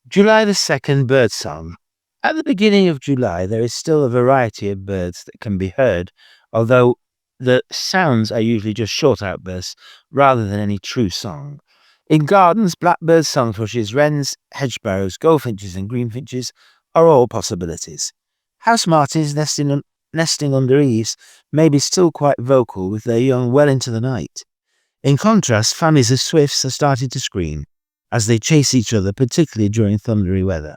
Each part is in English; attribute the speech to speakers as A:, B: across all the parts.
A: July the 2nd, Birdsong. At the beginning of July, there is still a variety of birds that can be heard, although the sounds are usually just short outbursts rather than any true song. In gardens, blackbirds, song thrushes, wrens, hedge sparrows, goldfinches, and greenfinches are all possibilities. House martins nesting under eaves may be still quite vocal with their young well into the night. In contrast, families of swifts are starting to scream as they chase each other, particularly during thundery weather.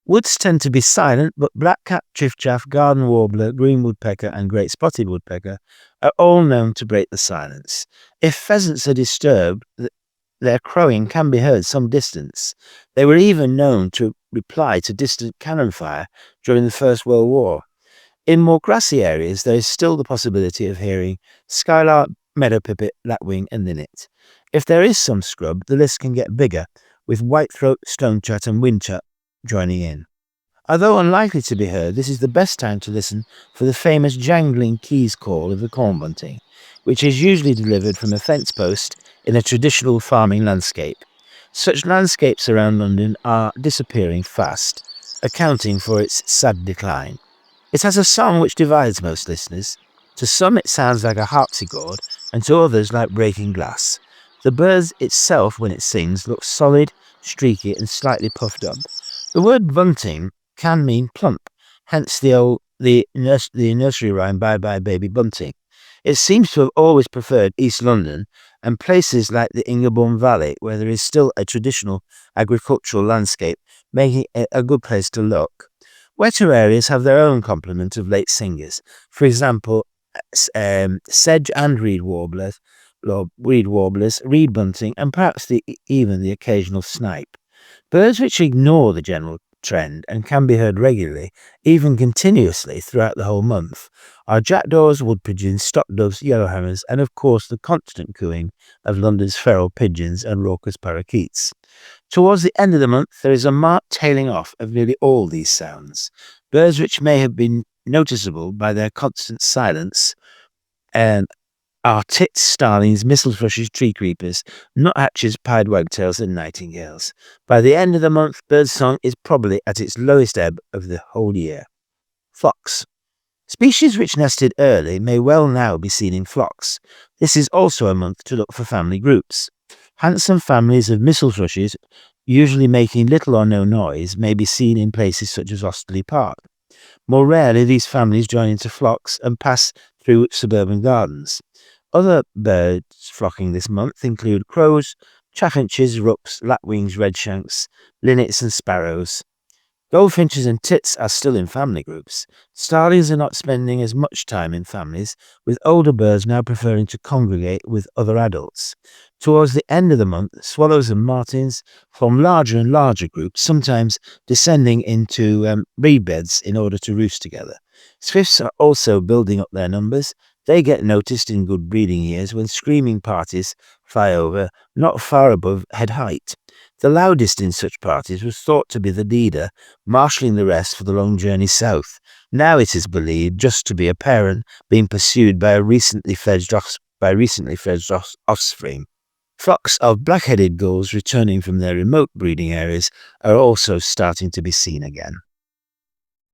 A: Woods tend to be silent, but blackcap, chiffchaff, garden warbler, green woodpecker, and great spotted woodpecker are all known to break the silence. If pheasants are disturbed, their crowing can be heard some distance. They were even known to reply to distant cannon fire during the First World War. In more grassy areas, there is still the possibility of hearing skylark, meadow pipit, lapwing, and linnet. If there is some scrub, the list can get bigger, with whitethroat, stonechat, and windchat joining in. Although unlikely to be heard, this is the best time to listen for the famous jangling keys call of the corn bunting, which is usually delivered from a fence post in a traditional farming landscape. Such landscapes around London are disappearing fast, accounting for its sad decline. It has a song which divides most listeners. To some it sounds like a harpsichord, and to others like breaking glass. The bird itself, when it sings, looks solid, streaky, and slightly puffed up. The word bunting can mean plump, hence the nursery rhyme "Bye Bye Baby Bunting." It seems to have always preferred East London and places like the Ingerbourne Valley, where there is still a traditional agricultural landscape, making it a good place to look. Wetter areas have their own complement of late singers. For example, sedge and reed warblers, reed bunting, and perhaps even the occasional snipe. Birds which ignore the general trend and can be heard regularly, even continuously throughout the whole month, are jackdaws, wood pigeons, stock doves, yellowhammers, and of course the constant cooing of London's feral pigeons and raucous parakeets. Towards the end of the month, there is a marked tailing off of nearly all these sounds. Birds which may have been noticeable by their constant silence are tits, starlings, mistle thrushes, tree creepers, nuthatches, pied wagtails, and nightingales. By the end of the month, birdsong is probably at its lowest ebb of the whole year. Flocks. Species which nested early may well now be seen in flocks. This is also a month to look for family groups. Handsome families of mistle thrushes, usually making little or no noise, may be seen in places such as Osterley Park. More rarely, these families join into flocks and pass through suburban gardens. Other birds flocking this month include crows, chaffinches, rooks, lapwings, redshanks, linnets, and sparrows. Goldfinches and tits are still in family groups. Starlings are not spending as much time in families, with older birds now preferring to congregate with other adults. Towards the end of the month, swallows and martins form larger and larger groups, sometimes descending into reed beds in order to roost together. Swifts are also building up their numbers. They get noticed in good breeding years when screaming parties fly over, not far above head height. The loudest in such parties was thought to be the leader, marshalling the rest for the long journey south. Now it is believed just to be a parent being pursued by recently fledged offspring. Flocks of black-headed gulls returning from their remote breeding areas are also starting to be seen again.